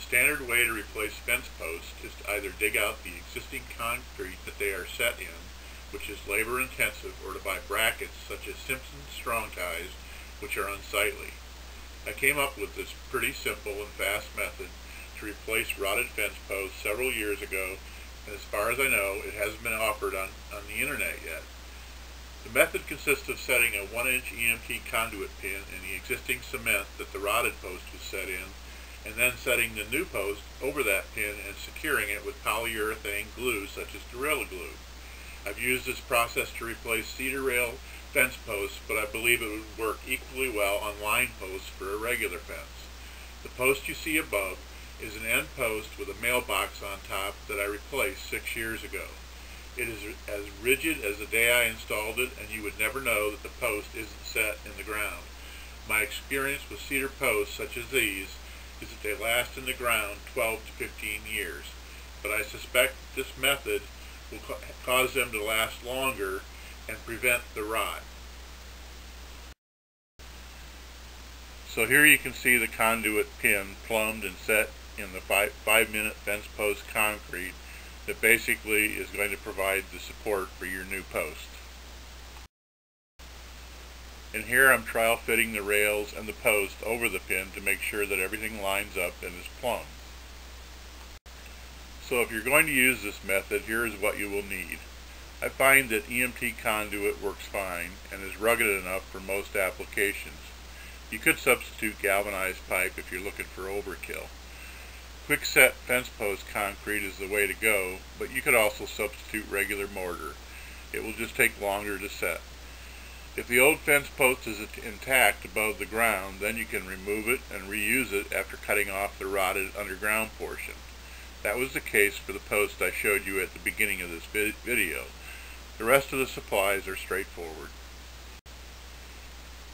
standard way to replace fence posts is to either dig out the existing concrete that they are set in, which is labor intensive, or to buy brackets such as Simpson's strong ties, which are unsightly. I came up with this pretty simple and fast method to replace rotted fence posts several years ago, and as far as I know, it hasn't been offered on the internet yet. The method consists of setting a 1-inch EMT conduit pin in the existing cement that the rotted post was set in, and then setting the new post over that pin and securing it with polyurethane glue such as Gorilla Glue. I've used this process to replace cedar rail fence posts, but I believe it would work equally well on line posts for a regular fence. The post you see above is an end post with a mailbox on top that I replaced 6 years ago. It is as rigid as the day I installed it, and you would never know that the post isn't set in the ground. My experience with cedar posts such as these is that they last in the ground 12 to 15 years, but I suspect this method will cause them to last longer and prevent the rot. So here you can see the conduit pin plumbed and set in the 5-minute fence post concrete that basically is going to provide the support for your new post. And here I'm trial fitting the rails and the post over the pin to make sure that everything lines up and is plumbed. So if you're going to use this method, here is what you will need. I find that EMT Conduit works fine and is rugged enough for most applications. You could substitute galvanized pipe if you're looking for overkill. Quick-set fence post concrete is the way to go, but you could also substitute regular mortar. It will just take longer to set. If the old fence post is intact above the ground, then you can remove it and reuse it after cutting off the rotted underground portion. That was the case for the post I showed you at the beginning of this video. The rest of the supplies are straightforward.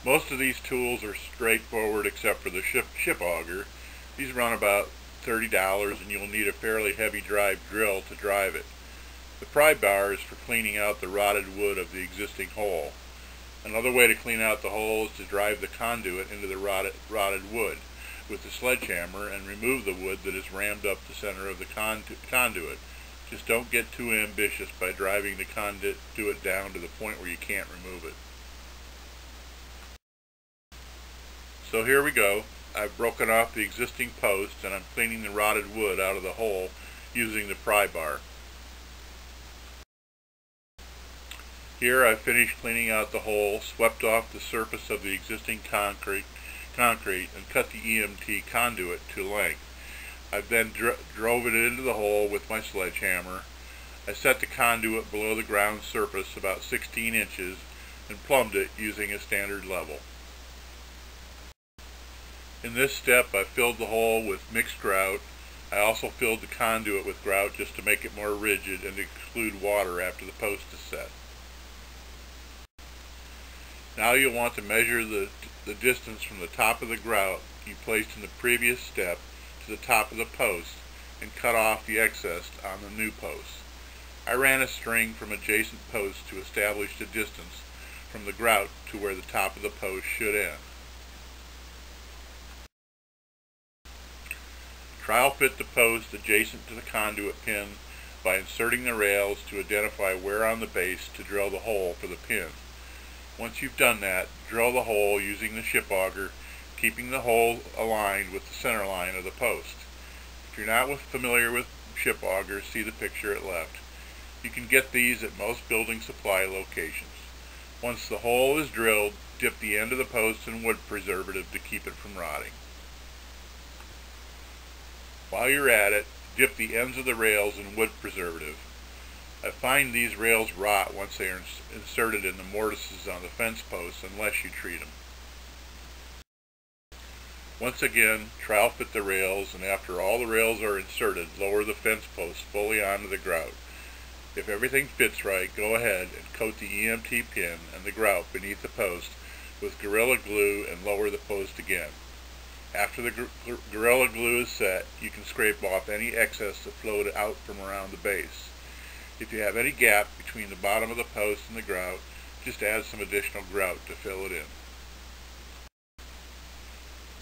Most of these tools are straightforward except for the ship auger. These run about $30, and you'll need a fairly heavy drive drill to drive it. The pry bar is for cleaning out the rotted wood of the existing hole. Another way to clean out the hole is to drive the conduit into the rotted wood with the sledgehammer and remove the wood that is rammed up the center of the conduit. Just don't get too ambitious by driving the conduit down to the point where you can't remove it. So here we go. I've broken off the existing post and I'm cleaning the rotted wood out of the hole using the pry bar. Here I've finished cleaning out the hole, swept off the surface of the existing concrete and cut the EMT conduit to length. I then drove it into the hole with my sledgehammer. I set the conduit below the ground surface about 16 inches and plumbed it using a standard level. In this step I filled the hole with mixed grout. I also filled the conduit with grout just to make it more rigid and to exclude water after the post is set. Now you'll want to measure the distance from the top of the grout you placed in the previous step to the top of the post and cut off the excess on the new post. I ran a string from adjacent posts to establish the distance from the grout to where the top of the post should end. Trial fit the post adjacent to the conduit pin by inserting the rails to identify where on the base to drill the hole for the pin. Once you've done that, drill the hole using the ship auger, keeping the hole aligned with the center line of the post. If you're not familiar with ship augers, see the picture at left. You can get these at most building supply locations. Once the hole is drilled, dip the end of the post in wood preservative to keep it from rotting. While you're at it, dip the ends of the rails in wood preservative. I find these rails rot once they are inserted in the mortises on the fence posts unless you treat them. Once again, trial fit the rails, and after all the rails are inserted, lower the fence post fully onto the grout. If everything fits right, go ahead and coat the EMT pin and the grout beneath the post with Gorilla Glue and lower the post again. After the Gorilla Glue is set, you can scrape off any excess that flowed out from around the base. If you have any gap between the bottom of the post and the grout, just add some additional grout to fill it in.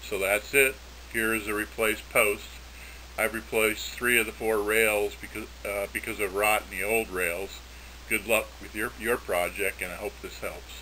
So that's it. Here is the replaced post. I've replaced 3 of the 4 rails because of rot in the old rails. Good luck with your project, and I hope this helps.